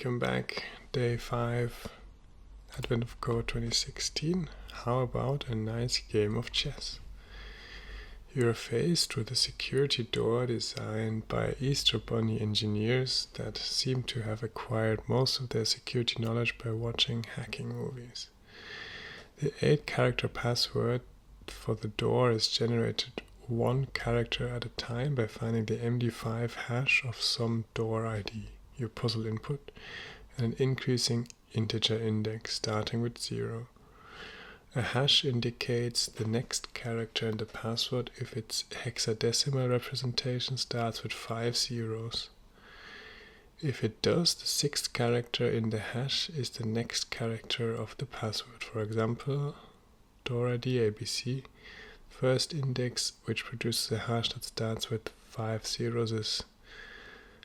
Welcome back, day 5, Advent of Code 2016. How about a nice game of chess? You're faced with a security door designed by Easter Bunny engineers that seem to have acquired most of their security knowledge by watching hacking movies. The 8-character password for the door is generated 1 character at a time by finding the MD5 hash of some door ID, your puzzle input, and an increasing integer index starting with 0. A hash indicates the next character in the password if its hexadecimal representation starts with 5 zeros. If it does, the 6th character in the hash is the next character of the password. For example, door ID ABC. First index, which produces a hash that starts with 5 zeros, is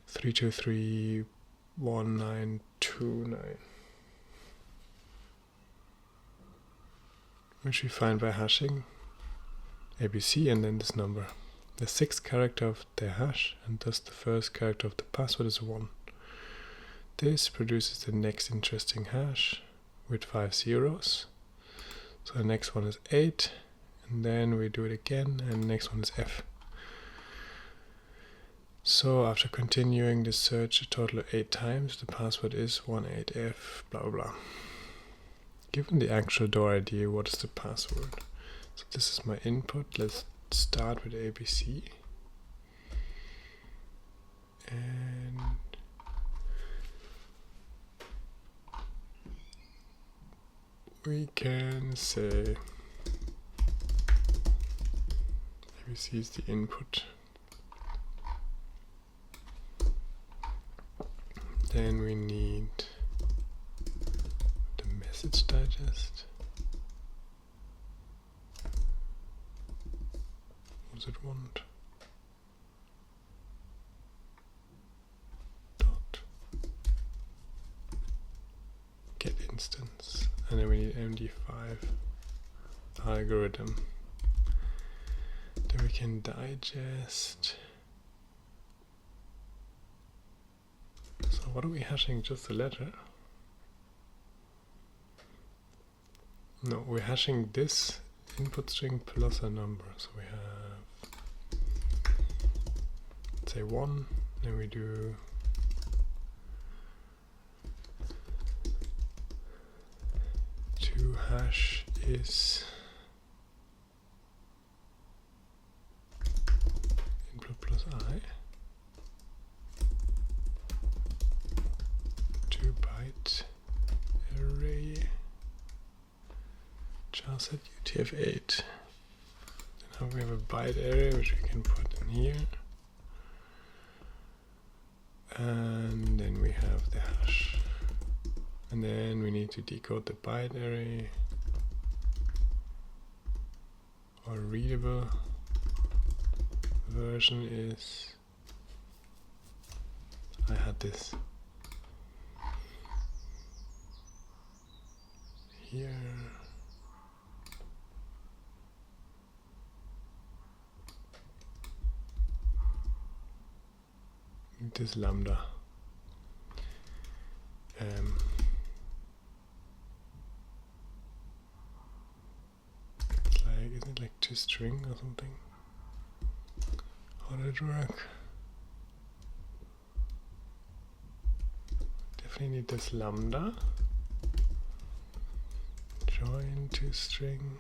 3231929, which we find by hashing ABC and then this number. The 6th character of the hash, and thus the first character of the password, is 1. This produces the next interesting hash with 5 zeros. So the next one is 8, and then we do it again, and the next one is F. So after continuing the search a total of 8 times, the password is 18F blah blah blah. Given the actual door ID, what is the password? So this is my input. Let's start with ABC. And we can say ABC is the input. Then we need the message digest. What does it want? Dot get instance. And then we need MD5 algorithm. Then we can digest. So what are we hashing? Just the letter? No, we're hashing this input string plus a number. So we have, let's say 1, then we do hash is input plus I, 2-byte array, char set UTF-8. Then now we have a byte array which we can put in here, and then we have the hash. And then we need to decode the byte array, or readable version is, I had this here, this lambda. Isn't it like toString or something? How did it work? Definitely need this lambda. Join toString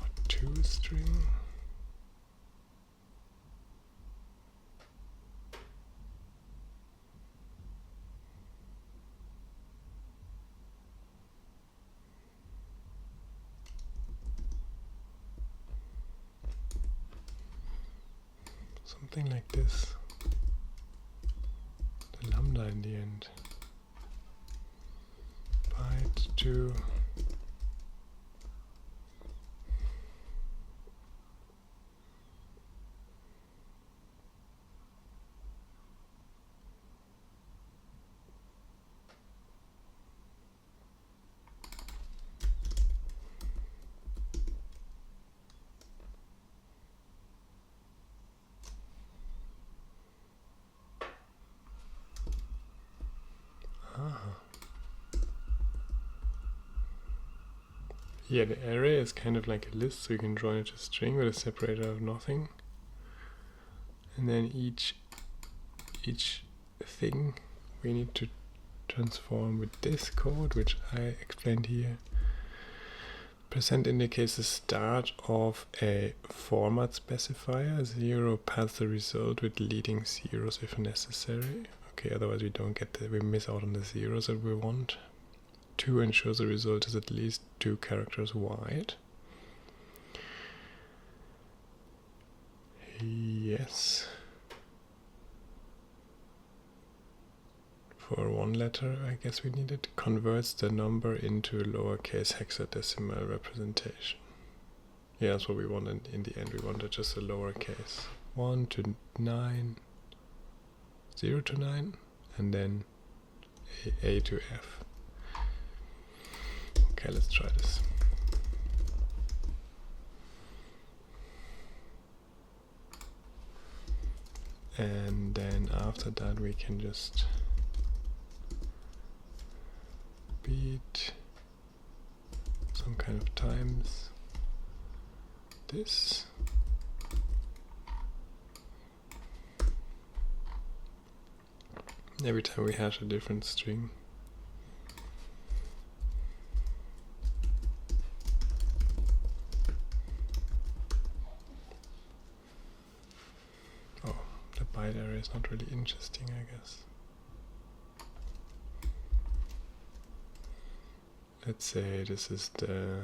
or toString. Something like this. The lambda in the end. Byte to Yeah, the array is kind of like a list, so you can join it to a string with a separator of nothing. And then each thing we need to transform with this code, which I explained here. Percent indicates the start of a format specifier. 0 pass the result with leading zeros if necessary. Okay, otherwise we don't get we miss out on the zeros that we want. 2 ensures the result is at least 2 characters wide. Yes. For 1 letter, I guess we need it. Converts the number into a lowercase hexadecimal representation. Yeah, that's what we wanted in the end. We wanted just a lowercase. 1 to 9, 0 to 9, and then A to F. Okay, let's try this. And then after that we can just beat some kind of times this. Every time we hash a different string. Oh, the byte array is not really interesting, I guess. Let's say this is the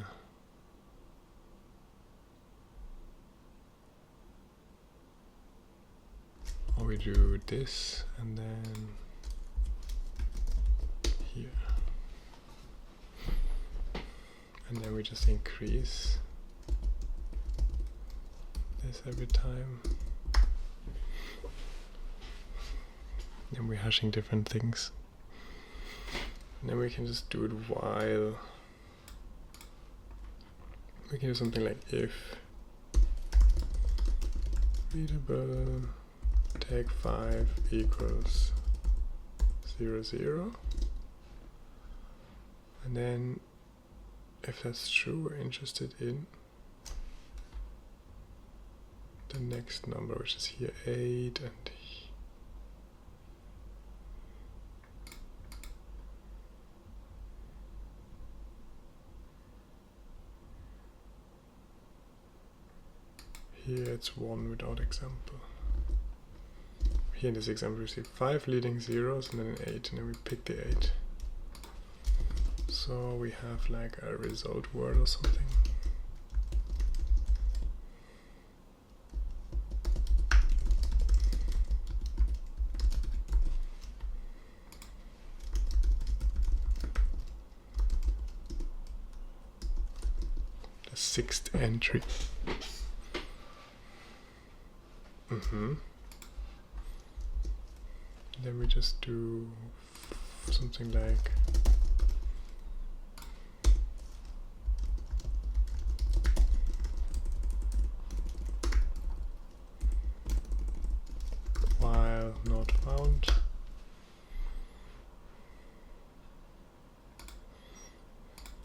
or we do this and then here. And then we just increase this every time. And we're hashing different things. And then we can just do it while. We can do something like if readable tag 5 equals 0, 0. And then if that's true, we're interested in the next number, which is here 8, and here it's 1 without example. Here in this example we see 5 leading zeros and then an 8, and then we pick the 8. So we have like a result word or something. The 6th entry. Then we just do something like while not found.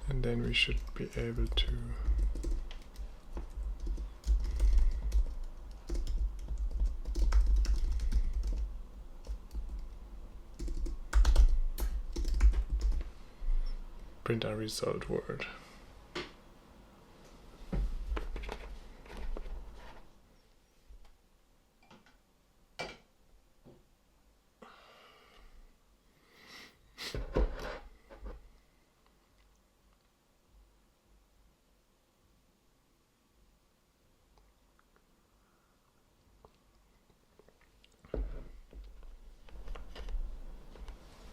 And then we should be able to print our result word.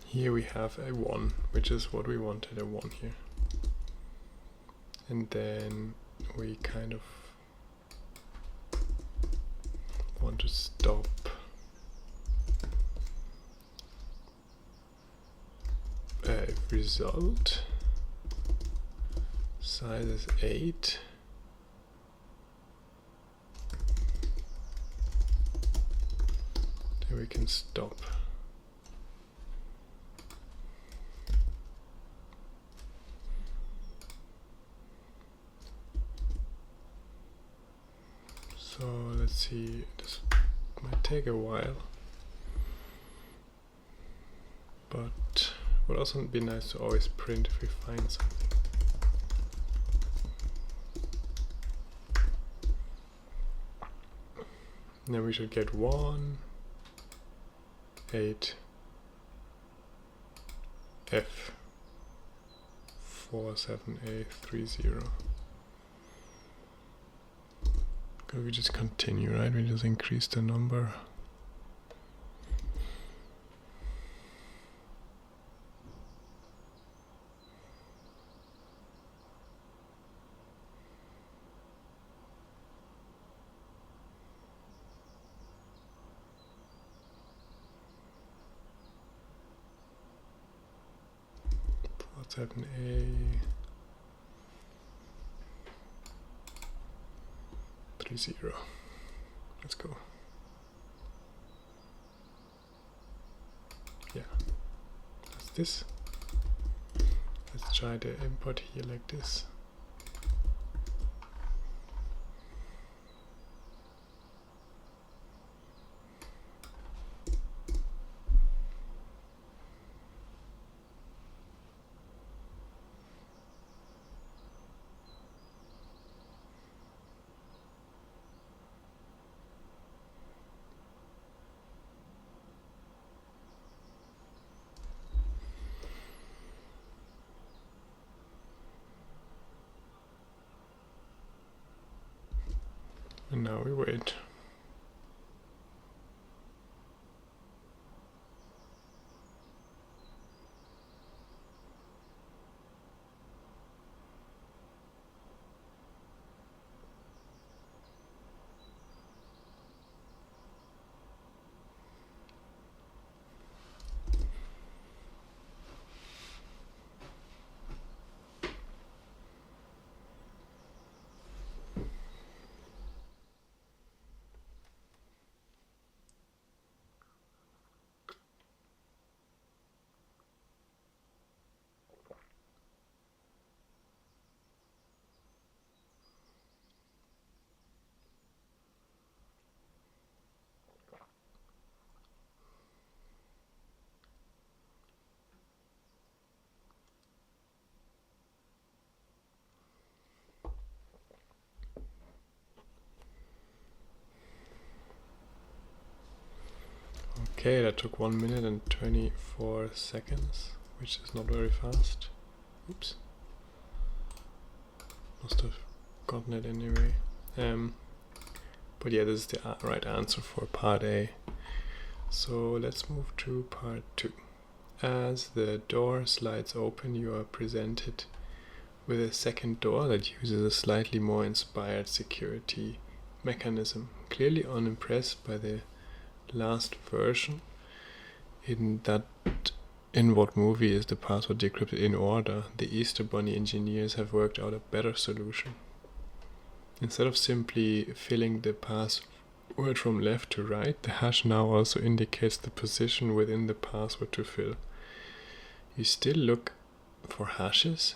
Here we have a 1, which is what we wanted, a 1 here. And then we kind of want to stop a result. Size is 8. Then we can stop. see, this might take a while, but would also be nice to always print if we find something. Then we should get 1, 8, F, 4, 7, A, 3, 0. Could we just continue, right? We just increase the number. Let's have an A 3, 0. Let's go. Yeah, that's this. Let's try the import here like this. And now we wait. Okay, that took 1 minute and 24 seconds, which is not very fast. Oops. Must have gotten it anyway. But yeah, this is the right answer for part A. So let's move to part 2. As the door slides open, you are presented with a second door that uses a slightly more inspired security mechanism. Clearly unimpressed by the last version, in what movie is the password decrypted in order, the Easter Bunny engineers have worked out a better solution. Instead of simply filling the password from left to right, the hash now also indicates the position within the password to fill. You still look for hashes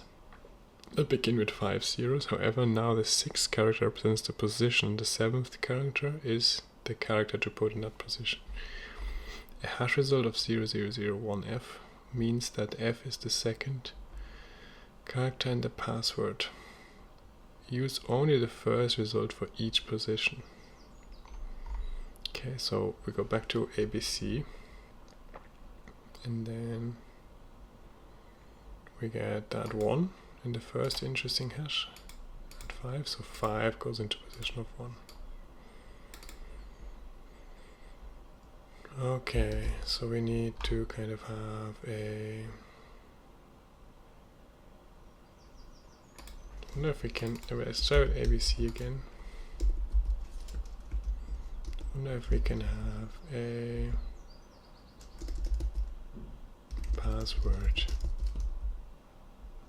that begin with 5 zeros, however now the 6th character represents the position, the 7th character is the character to put in that position. A hash result of 0001F means that F is the second character in the password. Use only the first result for each position. Okay, so we go back to ABC and then we get that 1 in the first interesting hash at 5, so 5 goes into position of 1. Okay, so we need to kind of have a... I wonder if we can... Let's try with ABC again. I wonder if we can have a password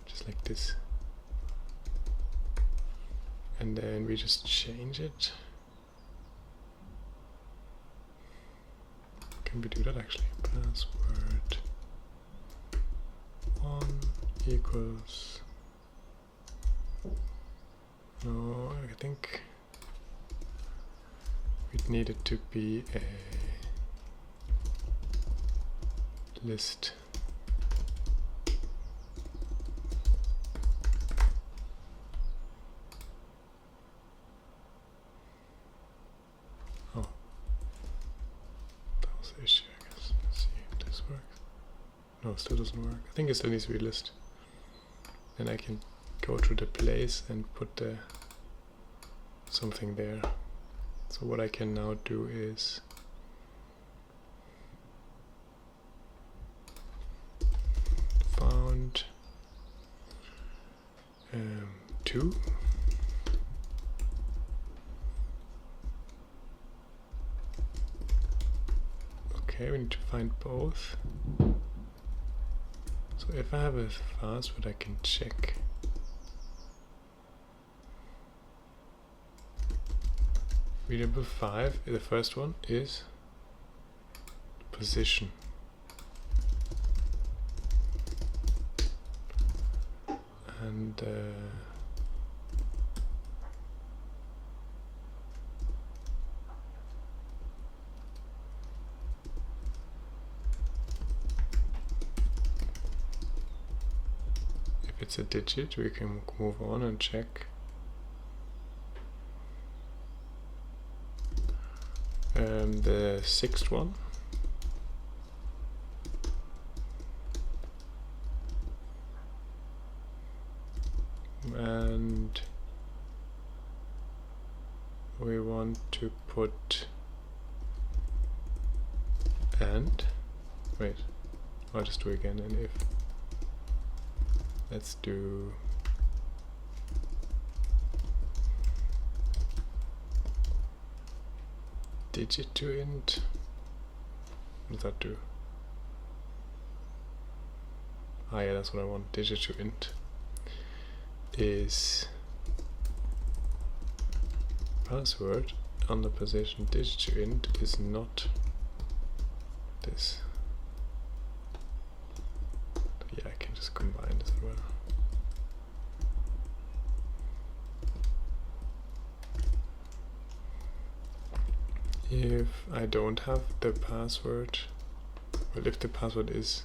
just like this. And then we just change it. Can we do that actually? Password 1 equals... No, I think we needed to be a list. Oh, that was the issue, I guess. Let's see if this works. No, it still doesn't work. I think it still needs to be a list. Then I can go to the place and put the something there. So what I can now do is found 2. Okay, we need to find both. So if I have a password, I can check. Variable 5, the first one is position. And if it's a digit, we can move on and check. The 6th one. And we want to put and wait, I'll just do again and if. Let's do digit to int. What does that do? Ah yeah, that's what I want. Digit to int is password on the position. Digit to int is not this. Yeah, I can just combine this as well. If I don't have the password, well, if the password is,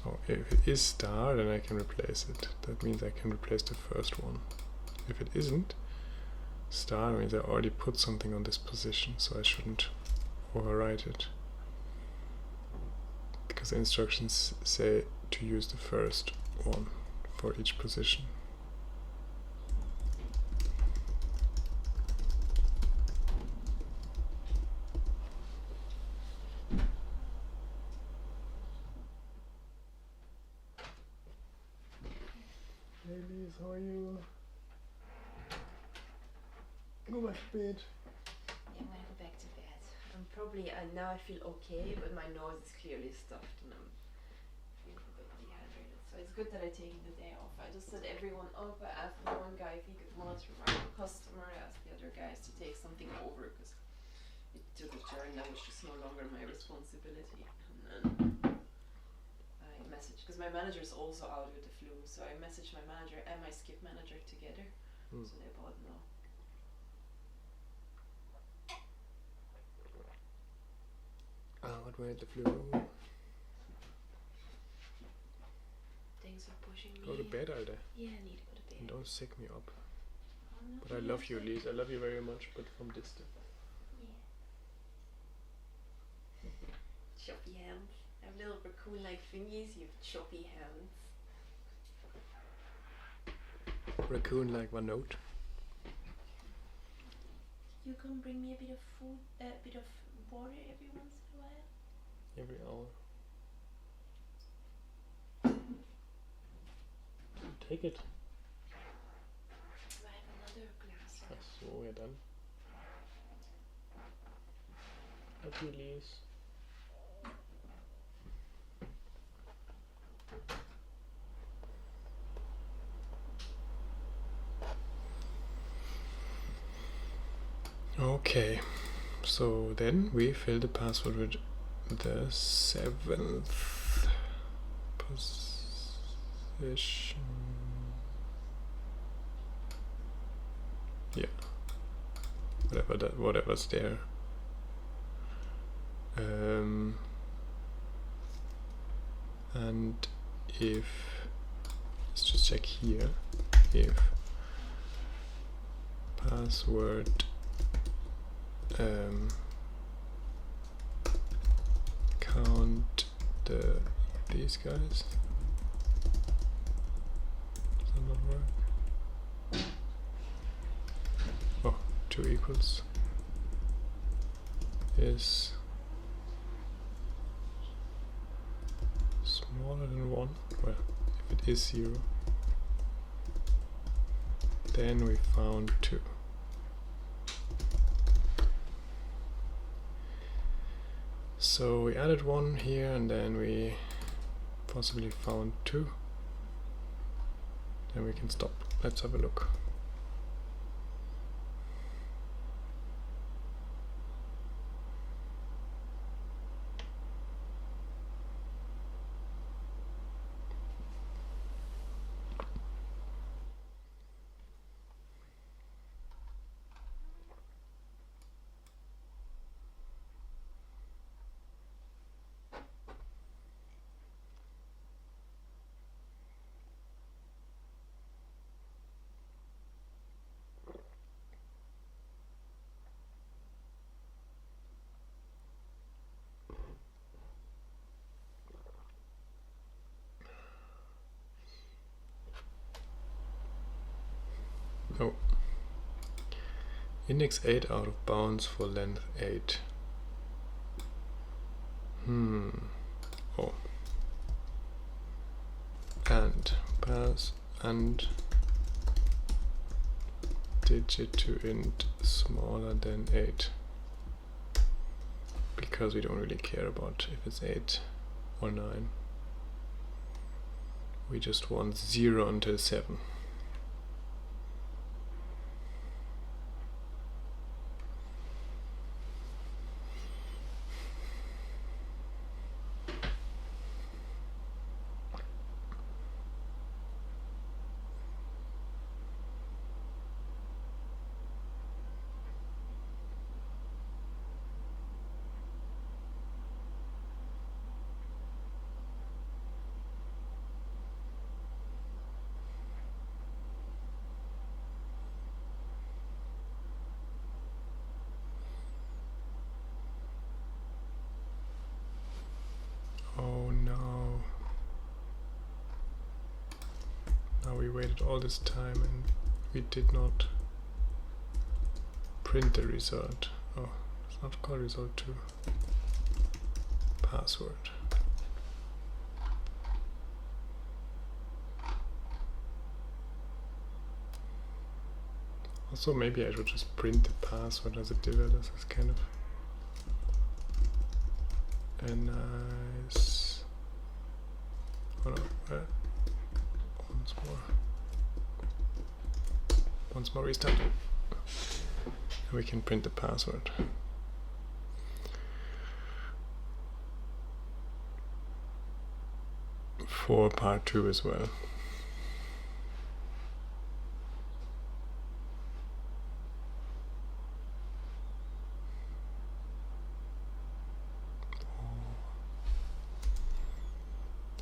oh, if it is star, then I can replace it. That means I can replace the first one. If it isn't star, means I already put something on this position, so I shouldn't overwrite it. Because the instructions say to use the first one for each position. Hey Liz, how are you? Go back to bed. Yeah, I'm gonna go back to bed. I'm probably, now I feel okay, but my nose is clearly stuffed and I'm feeling a bit dehydrated. So it's good that I'm taking the day off. I just set everyone up. I asked the one guy if he could monitor my customer. I asked the other guys to take something over because it took a turn that was just no longer my responsibility. And then I messaged, because my manager is also out with the flu, so I messaged my manager and my skip manager together. So they both know. What way the flu? Things are pushing me. Go to bed, Alda. Yeah, I need to go to bed. And don't sick me up. Oh, no, But I love you, Liz. I love you very much, but from distance. Yeah. Choppy hands. I have little raccoon-like fingies. You have choppy hands. Raccoon like one note. You can bring me a bit of food, a bit of water every once in a while. Every hour. Take it. Do I have another glass? Ach so, ja dann. Okay, Liz. Okay, so then we fill the password with the 7th position. Yeah. whatever's there. And if, let's just check here, if password count these guys, does that not work? Oh, 2 equals is smaller than 1. Well, if it is 0, then we found 2. So we added 1 here, and then we possibly found 2. Then we can stop. Let's have a look. Oh. Index 8 out of bounds for length 8. Oh. And pass and digit to int smaller than 8. Because we don't really care about if it's 8 or 9. We just want 0 until 7. Oh no. Now we waited all this time and we did not print the result. Oh, it's not called result 2. Password. Also, maybe I should just print the password as it develops. It's kind of a nice. Oh no, once more restart. And we can print the password. For part 2 as well.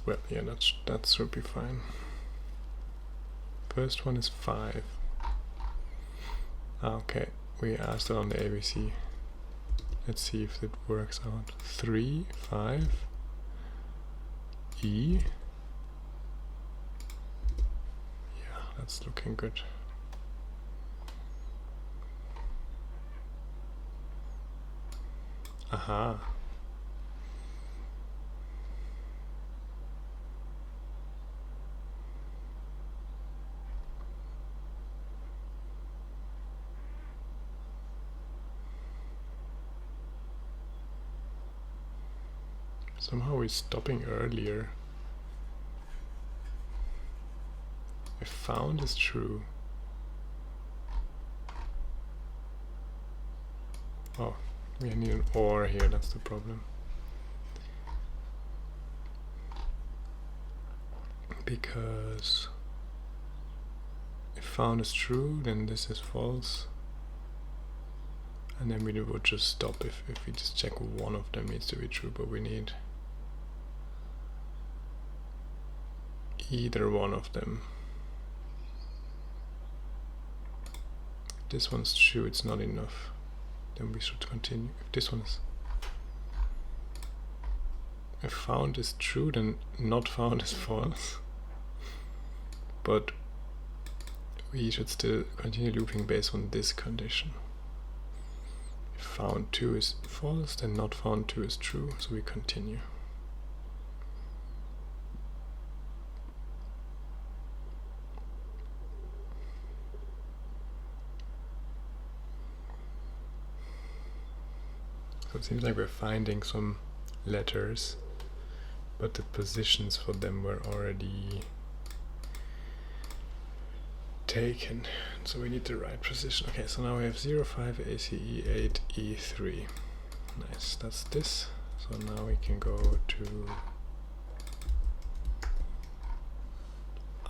Well, yeah, that should be fine. First one is 5. Okay, we asked it on the ABC. Let's see if it works out. 3, 5, E. Yeah, that's looking good. Aha. Somehow we're stopping earlier. If found is true. Oh, we need an OR here, that's the problem. Because if found is true, then this is false. And then we would just stop if we just check one of them needs to be true, but we need either one of them. If this one's true, it's not enough. Then we should continue. If this one's, if found is true, then not found is false. But we should still continue looping based on this condition. If found 2 is false, then not found 2 is true, so we continue. So it seems like we're finding some letters, but the positions for them were already taken, so we need the right position. Okay, so now we have 0, 5, ACE, 8, E3. Nice, that's this. So now we can go to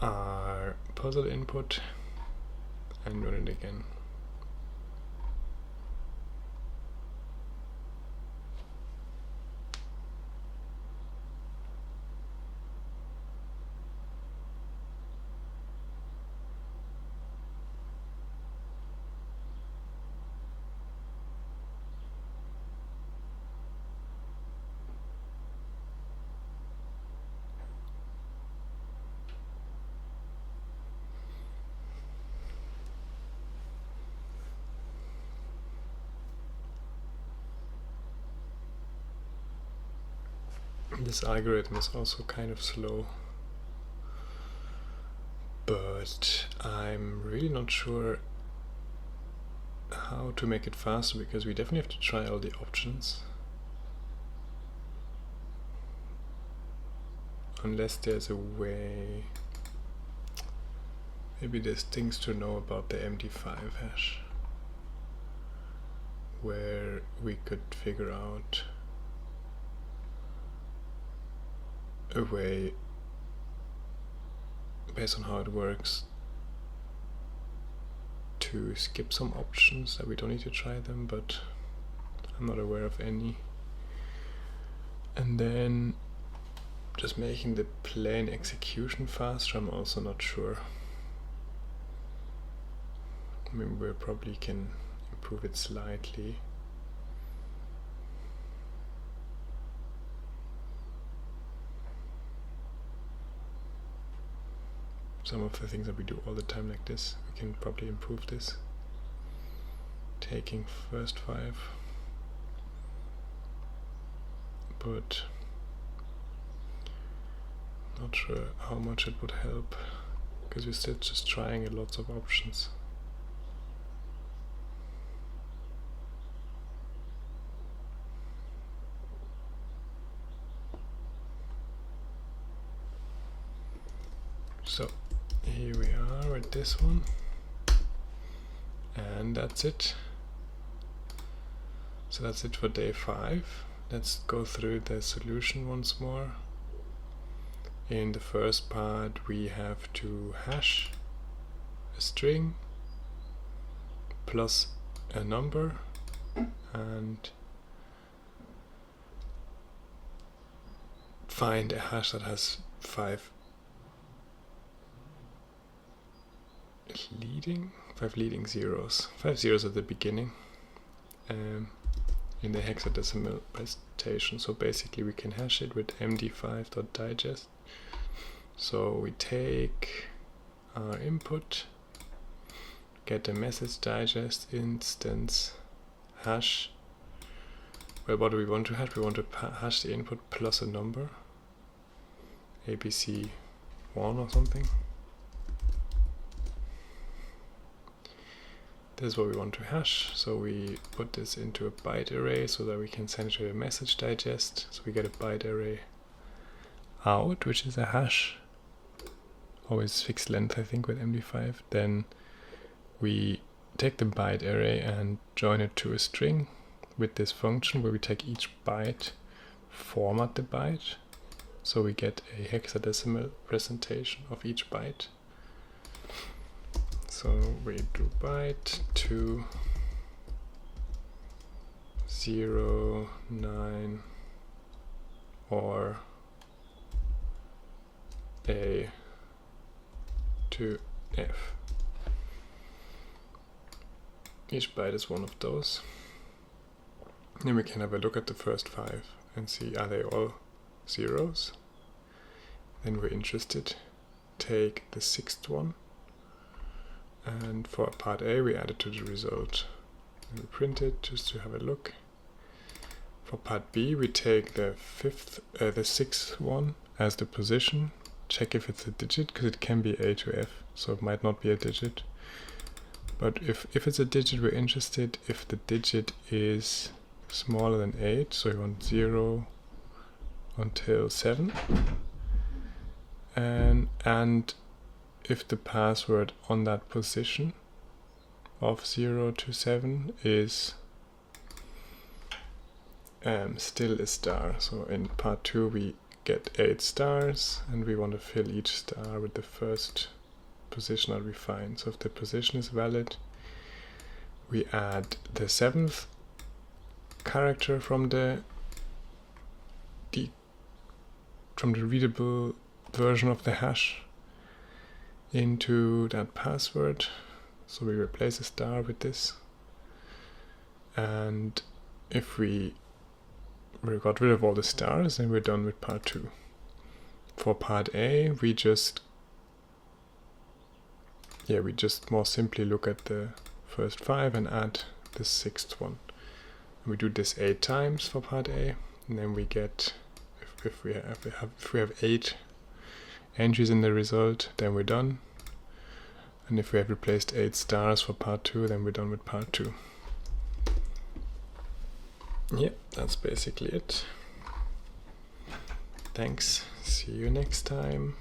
our puzzle input and run it again. This algorithm is also kind of slow, but I'm really not sure how to make it faster, because we definitely have to try all the options. Unless there's a way, maybe there's things to know about the MD5 hash, where we could figure out a way, based on how it works, to skip some options that we don't need to try them, but I'm not aware of any. And then just making the plain execution faster, I'm also not sure. I mean, we probably can improve it slightly. Some of the things that we do all the time like this, we can probably improve this. Taking first 5, but not sure how much it would help, because we're still just trying lots of options. So here we are with this one, and that's it. So that's it for day 5. Let's go through the solution once more. In the first part, we have to hash a string plus a number and find a hash that has 5 leading zeros, 5 zeros at the beginning in the hexadecimal presentation. So basically we can hash it with MD5.digest. So we take our input, get the message digest instance, hash. Well, what do we want to hash? We want to hash the input plus a number, ABC1 or something. This is what we want to hash, so we put this into a byte array so that we can send it to a message digest. So we get a byte array out, which is a hash, always fixed length I think with MD5. Then we take the byte array and join it to a string with this function where we take each byte, format the byte, so we get a hexadecimal presentation of each byte. So we do byte to 0, 9, or A to F. Each byte is one of those. Then we can have a look at the first 5 and see, are they all zeros? Then we're interested. Take the 6th one, and for part A we add it to the result. And we print it just to have a look. For part B we take the 6th one as the position, check if it's a digit, because it can be A to F, so it might not be a digit. But if it's a digit, we're interested if the digit is smaller than 8, so we want 0 until 7. And if the password on that position of 0 to 7 is still a star. So in part 2 we get 8 stars, and we want to fill each star with the first position that we find. So if the position is valid, we add the 7th character from the readable version of the hash into that password. So we replace a star with this, and if we got rid of all the stars, then we're done with part 2. For part A we just more simply look at the first 5 and add the 6th one. And we do this 8 times for part A, and then we get, if we have 8 entries in the result, then we're done. And if we have replaced 8 stars for part 2, then we're done with part 2. Yep, that's basically it. Thanks. See you next time.